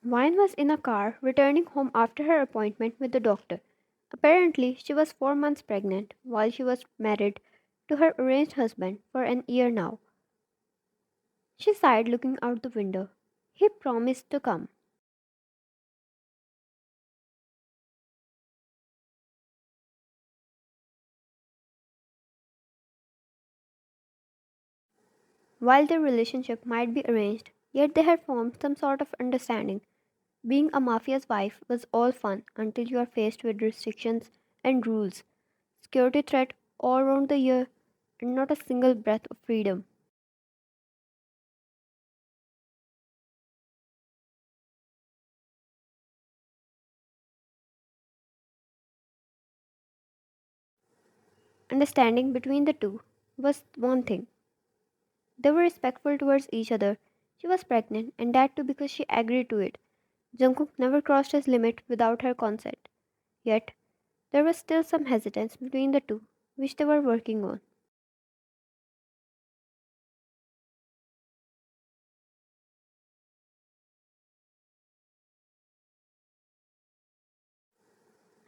Vine was in a car returning home after her appointment with the doctor. Apparently, she was 4 months pregnant while she was married to her arranged husband for an year now. She sighed, looking out the window. He promised to come. While their relationship might be arranged, yet they had formed some sort of understanding. Being a mafia's wife was all fun until you are faced with restrictions and rules, security threat all around the year, and not a single breath of freedom. Understanding between the two was one thing. They were respectful towards each other. She was pregnant, and that too because she agreed to it. Jungkook never crossed his limit without her consent. Yet, there was still some hesitance between the two, which they were working on.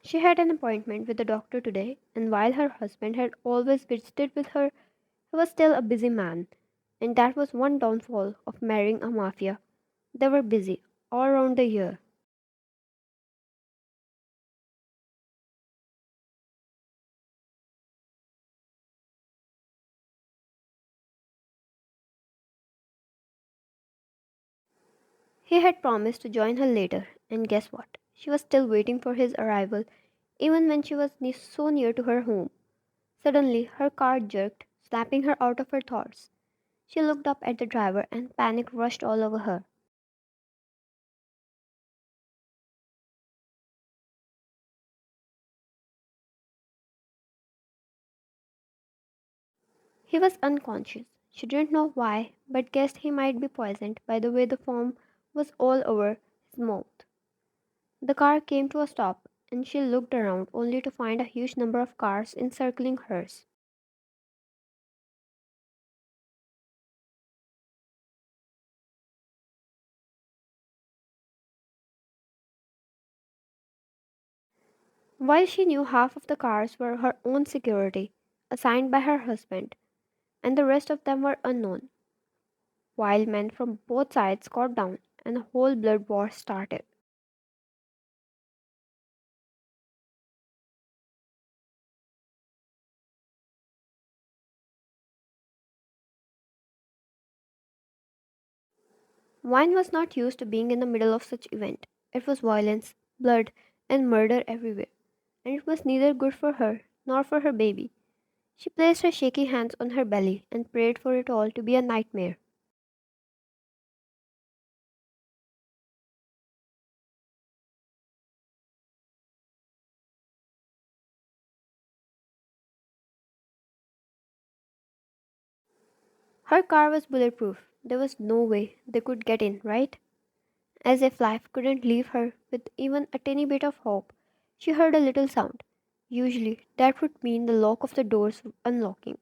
She had an appointment with the doctor today, and while her husband had always visited with her, he was still a busy man, and that was one downfall of marrying a mafia. They were busy all around the year. He had promised to join her later, and guess what? She was still waiting for his arrival, even when she was so near to her home. Suddenly, her car jerked, snapping her out of her thoughts. She looked up at the driver, and panic rushed all over her. He was unconscious. She didn't know why, but guessed he might be poisoned by the way the foam was all over his mouth. The car came to a stop, and she looked around only to find a huge number of cars encircling hers. While she knew half of the cars were her own security, assigned by her husband, and the rest of them were unknown, wild men from both sides got down, and a whole blood war started. Wine was not used to being in the middle of such event. It was violence, blood, and murder everywhere, and it was neither good for her nor for her baby. She placed her shaky hands on her belly and prayed for it all to be a nightmare. Her car was bulletproof. There was no way they could get in, right? As if life couldn't leave her with even a tiny bit of hope, she heard a little sound. Usually, that would mean the lock of the doors unlocking.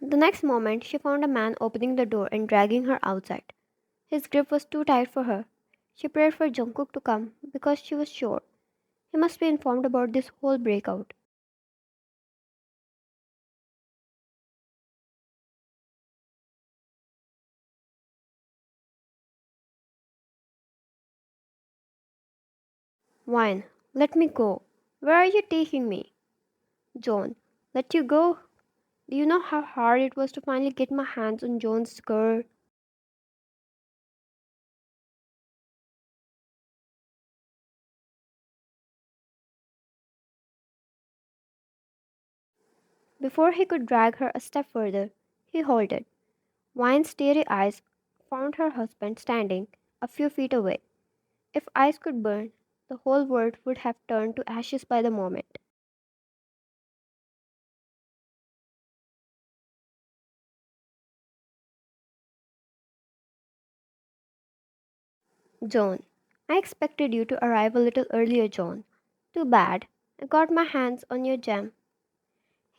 The next moment, she found a man opening the door and dragging her outside. His grip was too tight for her. She prayed for Jungkook to come because she was sure he must be informed about this whole breakout. Wine, let me go. Where are you taking me? John, let you go? Do you know how hard it was to finally get my hands on John's skirt? Before he could drag her a step further, he halted. Wine's teary eyes found her husband standing a few feet away. If ice could burn, the whole world would have turned to ashes by the moment. John, I expected you to arrive a little earlier, John. Too bad. I got my hands on your gem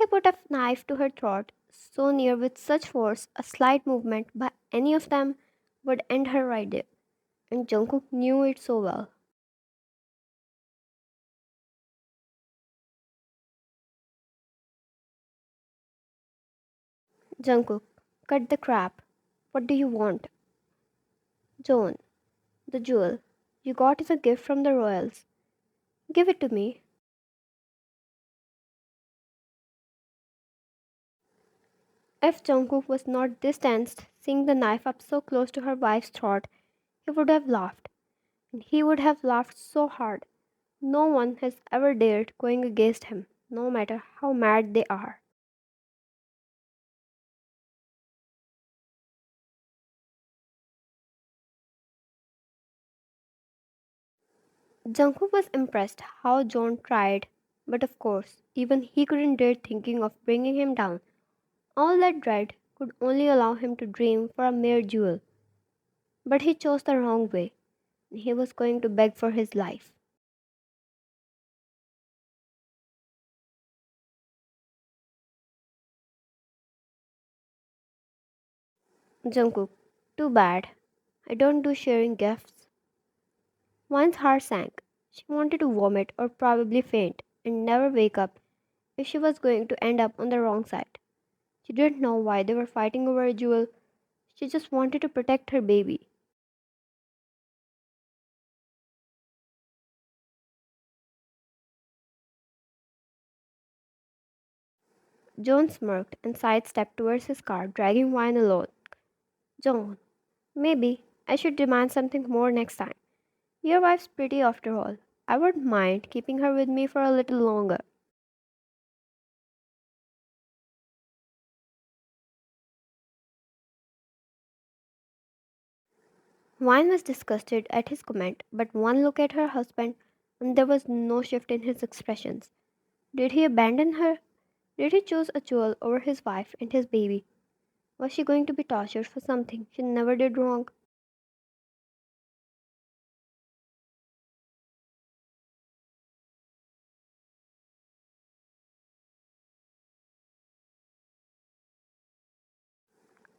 He put a knife to her throat, so near with such force, a slight movement by any of them would end her right there. And Jungkook knew it so well. Jungkook, cut the crap. What do you want? Joan, the jewel. You got as a gift from the royals. Give it to me. If Jungkook was not this tensed, seeing the knife up so close to her wife's throat, he would have laughed. And he would have laughed so hard. No one has ever dared going against him, no matter how mad they are. Jungkook was impressed how John tried, but of course, even he couldn't dare thinking of bringing him down. All that dread could only allow him to dream for a mere jewel. But he chose the wrong way. He was going to beg for his life. Jungkook, too bad. I don't do sharing gifts. One's heart sank. She wanted to vomit or probably faint and never wake up if she was going to end up on the wrong side. She didn't know why they were fighting over a jewel. She just wanted to protect her baby. John smirked and sidestepped towards his car, dragging wine alone. John, maybe I should demand something more next time. Your wife's pretty after all. I wouldn't mind keeping her with me for a little longer. Wine was disgusted at his comment, but one look at her husband and there was no shift in his expressions. Did he abandon her? Did he choose a jewel over his wife and his baby? Was she going to be tortured for something she never did wrong?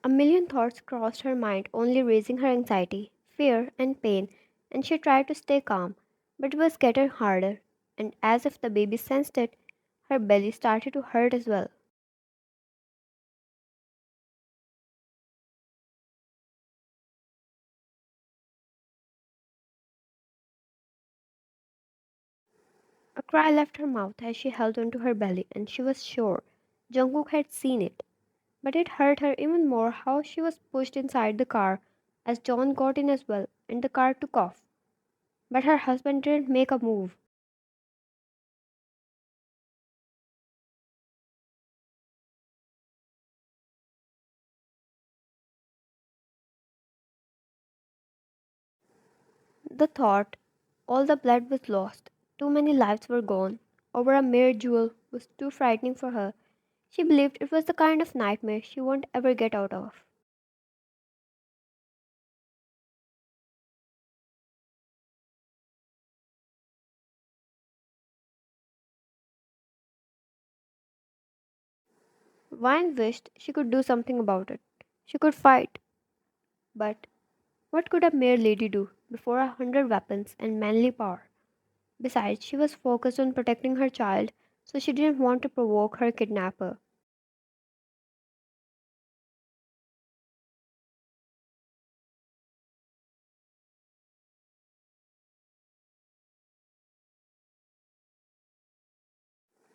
A million thoughts crossed her mind, only raising her anxiety, fear, and pain, and she tried to stay calm, but it was getting harder, and as if the baby sensed it, her belly started to hurt as well. A cry left her mouth as she held onto her belly, and she was sure Jungkook had seen it. But it hurt her even more how she was pushed inside the car as John got in as well, and the car took off. But her husband didn't make a move. The thought all the blood was lost, too many lives were gone, over a mere jewel was too frightening for her. She believed it was the kind of nightmare she won't ever get out of. Vine wished she could do something about it. She could fight, but what could a mere lady do before 100 weapons and manly power? Besides, she was focused on protecting her child, so she didn't want to provoke her kidnapper.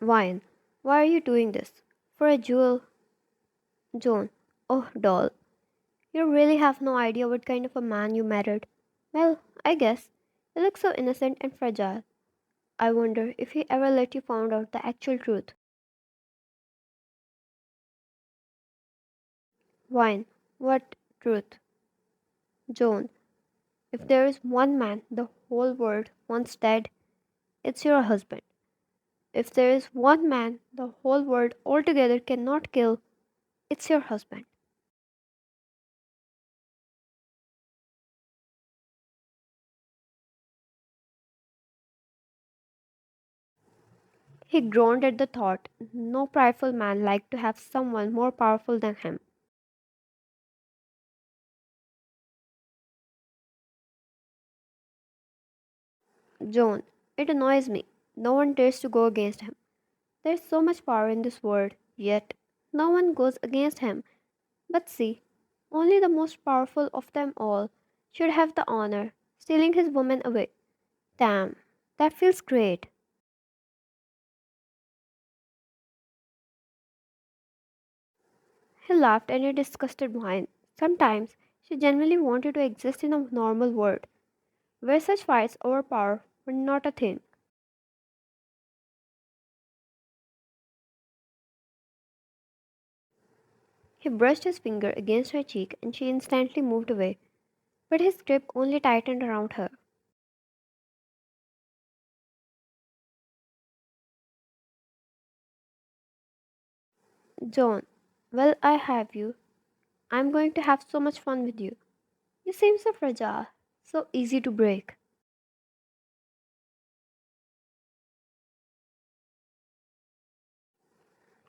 Vine, why are you doing this? For a jewel, Joan. Oh, doll. You really have no idea what kind of a man you married. Well, I guess. You look so innocent and fragile. I wonder if he ever let you find out the actual truth. Vine, what truth? Joan, if there is one man the whole world wants dead, it's your husband. If there is one man the whole world altogether cannot kill, it's your husband. He groaned at the thought. No prideful man liked to have someone more powerful than him. John, it annoys me. No one dares to go against him. There's so much power in this world, yet no one goes against him. But see, only the most powerful of them all should have the honor, stealing his woman away. Damn, that feels great. He laughed in a disgusted whine. Sometimes she genuinely wanted to exist in a normal world, where such fights over power were not a thing. He brushed his finger against her cheek and she instantly moved away, but his grip only tightened around her. John, well, I have you. I'm going to have so much fun with you. You seem so fragile, so easy to break.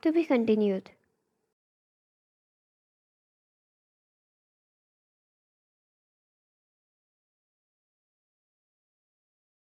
To be continued.